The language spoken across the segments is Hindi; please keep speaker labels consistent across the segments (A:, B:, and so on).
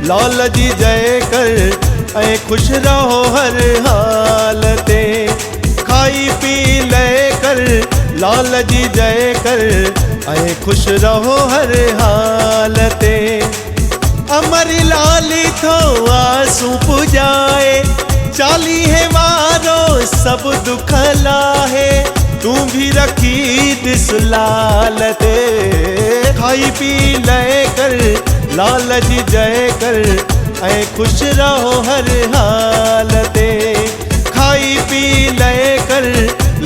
A: लाल जी जय कर ऐ खुश रहो हर हालते। खाई पी ले कर लाल जी जय कर ऐ खुश रहो हर हालते। अमर लाली थो आंसू पुजाए चाली है वारो सब दुख लाहे तू भी रखी दिस लालते। खाई पी ले कर लाल जी जय कर ऐ खुश रहो हर हालते। खाई पी ले कर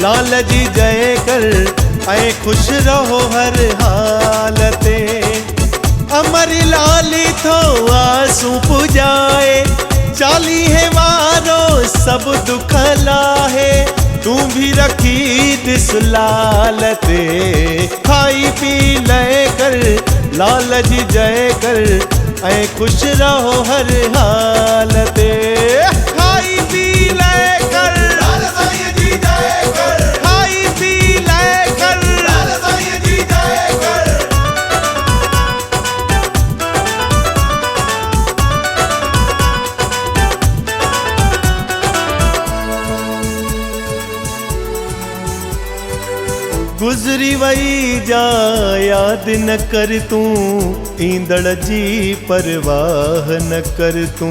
A: लाल जी जय कर ऐ खुश रहो हर हालते। अमर लाली थो आंसू पुजाए चाली है वारो सब दुख लाहे तू भी रखी दिस लालते। खाई पी ले कर लाल जी जय कर ऐ खुश रहो हर हालते। खाई पी ले कर लाल साईं जी जय कर। खाई पी ले कर लाल साईं जी जय कर। गुजरी वही जा याद न कर तू ईंदड़ जी परवाह न कर तू।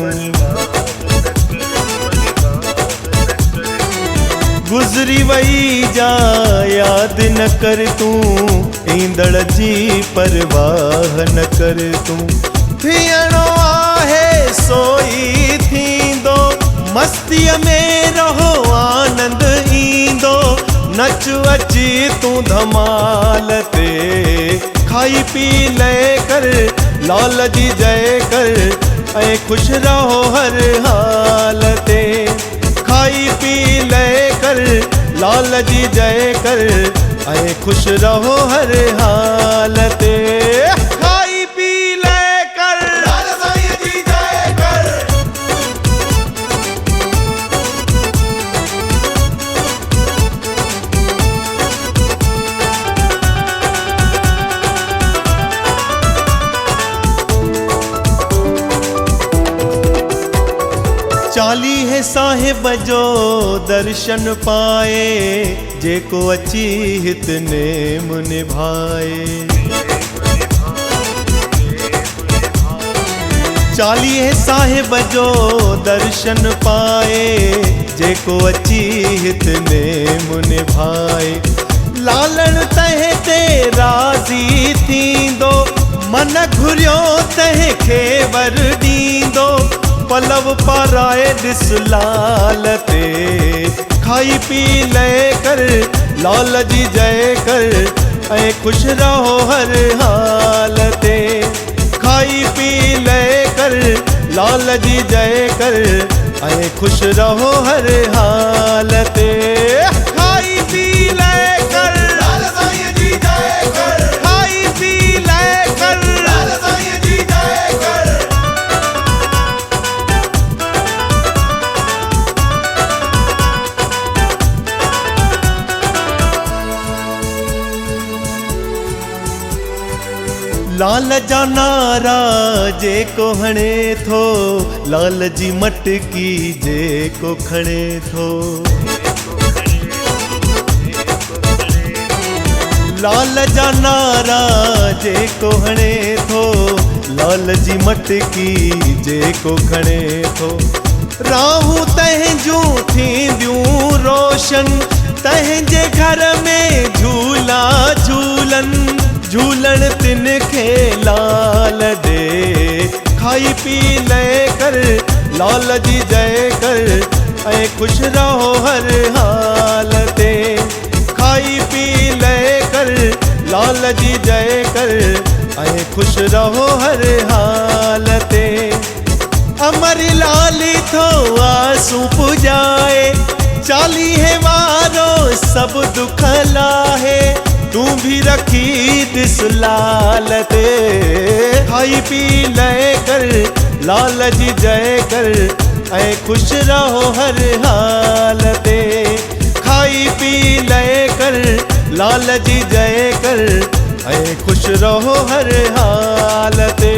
A: गुजरी वही जा याद न कर तू ईंदड़ जी परवाह न कर तू। थियणो आहे सोई थींदो मस्तीअ में रहो आनंद ईंदो नच अची तू धमाल ते। खाई पी ले कर लाल जी जय कर ऐ खुश रहो हर हालते। खाई पी ले कर लाल जी जय कर ऐ खुश रहो हर हालते। खाई पी ले कर लाल साईं जी जय कर। चाली है साहिब जो दर्शन पाए जेको अची हित नेम निभाए। चाली है साहिब जो दर्शन पाए जेको अची हित नेम निभाए। लालण तह ते राज़ी थींदो मन घुरियो तह खे वर ॾींदो पलव पाराए दिस लालते। खाई पी ले कर लाल जी जय कर ऐ खुश रहो हर हालते। खाई पी ले कर लाल जी जय कर ऐ खुश रहो हर हालते। खाई पी ले कर लाल साईं जी जय कर। खाई पी ले कर लाल साईं जी जय कर। लाल जा नारा जेको हणे थो लाल जी मटकी जेको खणे थो। लाल जा नारा जेको हणे थो लाल जी मटकी जेको खणे थो। राहूं तंहिंजूं थींदियूं रोशन, तंहिंजे घर में झूला झूलन। झूलण तिन खे लाल ॾे, खाई पी लय कर लाल जी जय कर ऐं ख़ुशि रहो हर हाल ते। खाई पी लय कर लाल जी जय कर ऐं ख़ुशि रहो हर हाल ते। अमर लाली थो आसूं पुॼाए, चालीहे वारो सभु दुख लाहे। तूं भी रखी दिस लाल ते, खाई पी लय कर लाल जी जय कर ऐं ख़ुशि रहो हर हाल ते। खाई पी लय कर लाल जी जय कर ऐं ख़ुशि रहो हर हाल ते।